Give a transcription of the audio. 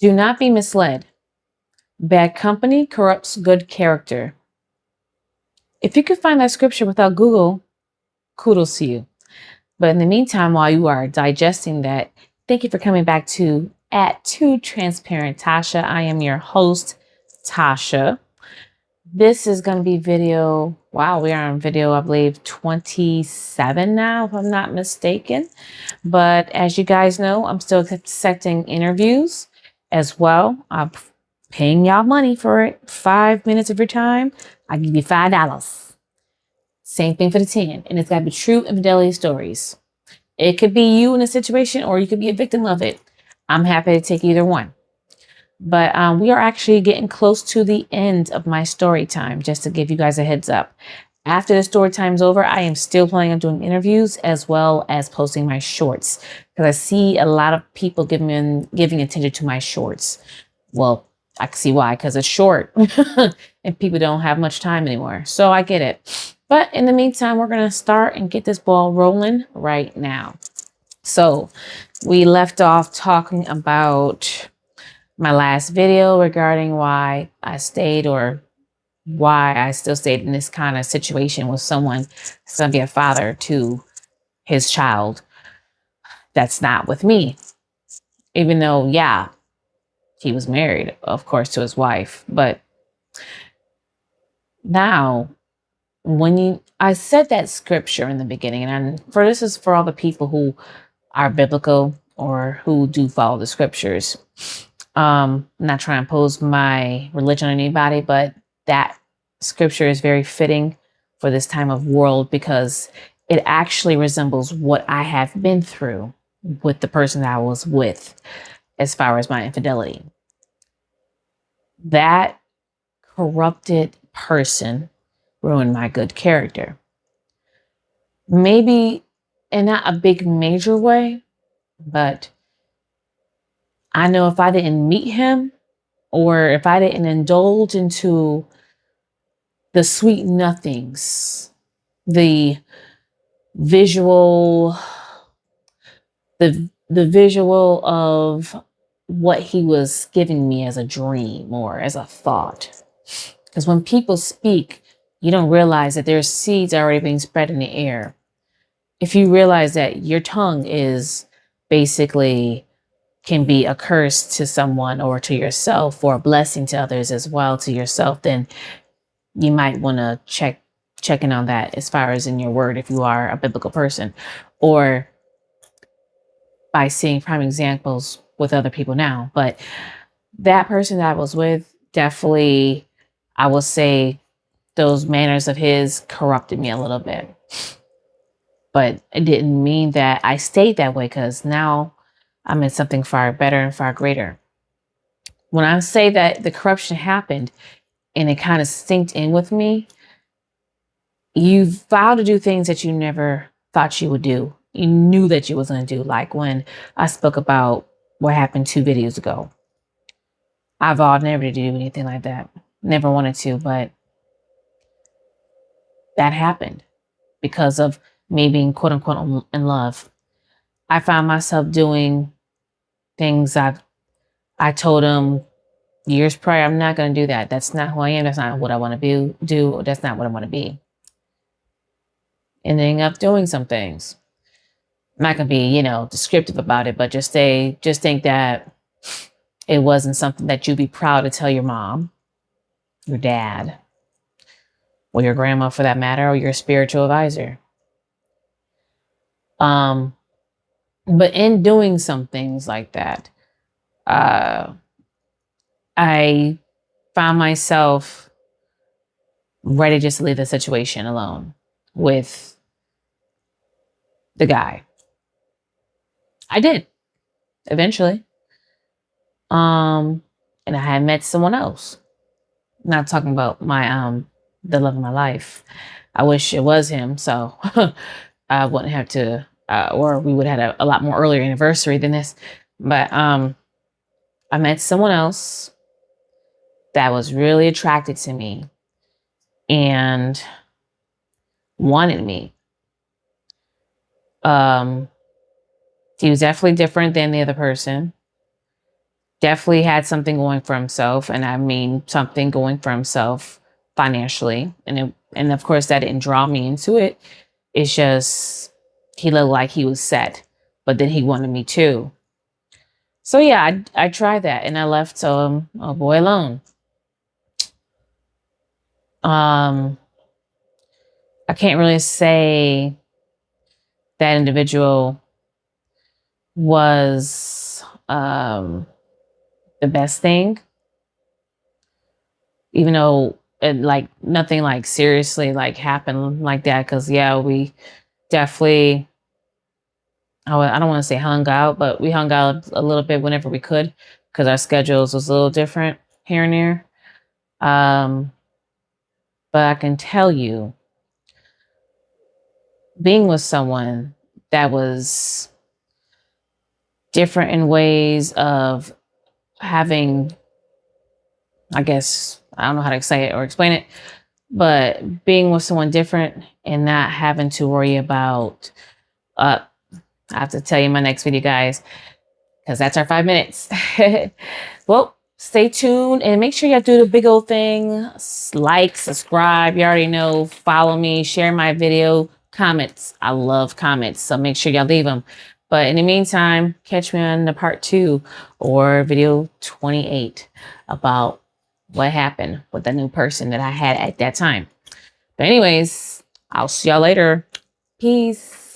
Do not be misled. Bad company corrupts good character. If you could find that scripture without Google, kudos to you. But in the meantime, while you are digesting that, thank you for coming back to at Too Transparent Tasha. I am your host, Tasha. This is going to be video. Wow, we are on video, I believe, 27 now, if I'm not mistaken. But as you guys know, I'm still accepting interviews as well. I'm paying y'all money for it. 5 minutes of your time, I give you $5. Same thing for the 10. And it's got to be true infidelity stories. It could be you in a situation or you could be a victim of it. I'm happy to take either one. But we are actually getting close to the end of my story time, just to give you guys a heads up. After the story time's over, I am still planning on doing interviews as well as posting my shorts because I see a lot of people giving attention to my shorts. Well, I can see why, because it's short and people don't have much time anymore. So I get it. But in the meantime, we're going to start and get this ball rolling right now. So we left off talking about my last video regarding why I stayed or why I still stayed in this kind of situation with someone that's going to be a father to his child that's not with me. Even though, yeah, he was married, of course, to his wife. But now, I said that scripture in the beginning, and this is for all the people who are biblical or who do follow the scriptures. I'm not trying to impose my religion on anybody, but that scripture is very fitting for this time of world because it actually resembles what I have been through with the person that I was with as far as my infidelity. That corrupted person ruined my good character. Maybe in not a big major way, but I know if I didn't meet him or if I didn't indulge into the sweet nothings, the visual, the visual of what he was giving me as a dream or as a thought. Because when people speak, you don't realize that there's seeds already being spread in the air. If you realize that your tongue is basically can be a curse to someone or to yourself or a blessing to others as well to yourself, then you might want to check in on that as far as in your word if you are a biblical person, or by seeing prime examples with other people now. But that person that I was with definitely, I will say, those manners of his corrupted me a little bit. But it didn't mean that I stayed that way because now I'm in something far better and far greater. When I say that the corruption happened and it kind of sinked in with me, you vow to do things that you never thought you would do. You knew that you was going to do. Like when I spoke about what happened 2 videos ago. I vowed never to do anything like that. Never wanted to, but that happened because of me being quote unquote in love. I found myself doing things I told him years prior, I'm not going to do that. That's not who I am. That's not what I want to do. That's not what I want to be. Ending up doing some things. I'm not going to be, descriptive about it, but just think that it wasn't something that you'd be proud to tell your mom, your dad, or your grandma for that matter, or your spiritual advisor. But in doing some things like that, I found myself ready just to leave the situation alone with the guy. I did eventually. And I had met someone else. Not talking about my the love of my life. I wish it was him, so I wouldn't have to, or we would have had a lot more earlier anniversary than this. But I met someone else that was really attracted to me and wanted me. He was definitely different than the other person. definitely had something going for himself, and I mean something going for himself financially. And of course that didn't draw me into it. It's just he looked like he was set, but then he wanted me too. So yeah, I tried that and I left a boy alone. Um, I can't really say that individual was the best thing, even though it, like nothing like seriously like happened like that. Cause yeah, we definitely, I don't want to say hung out, but we hung out a little bit whenever we could because our schedules was a little different here and there. Um, but I can tell you, being with someone that was different in ways of having, I guess, I don't know how to say it or explain it, but being with someone different and not having to worry about, I have to tell you in my next video, guys, because that's our 5 minutes. Well, stay tuned and make sure y'all do the big old thing. Like, subscribe. You already know. Follow me. Share my video. Comments. I love comments. So make sure y'all leave them. But in the meantime, catch me on the part 2 or video 28 about what happened with the new person that I had at that time. But anyways, I'll see y'all later. Peace.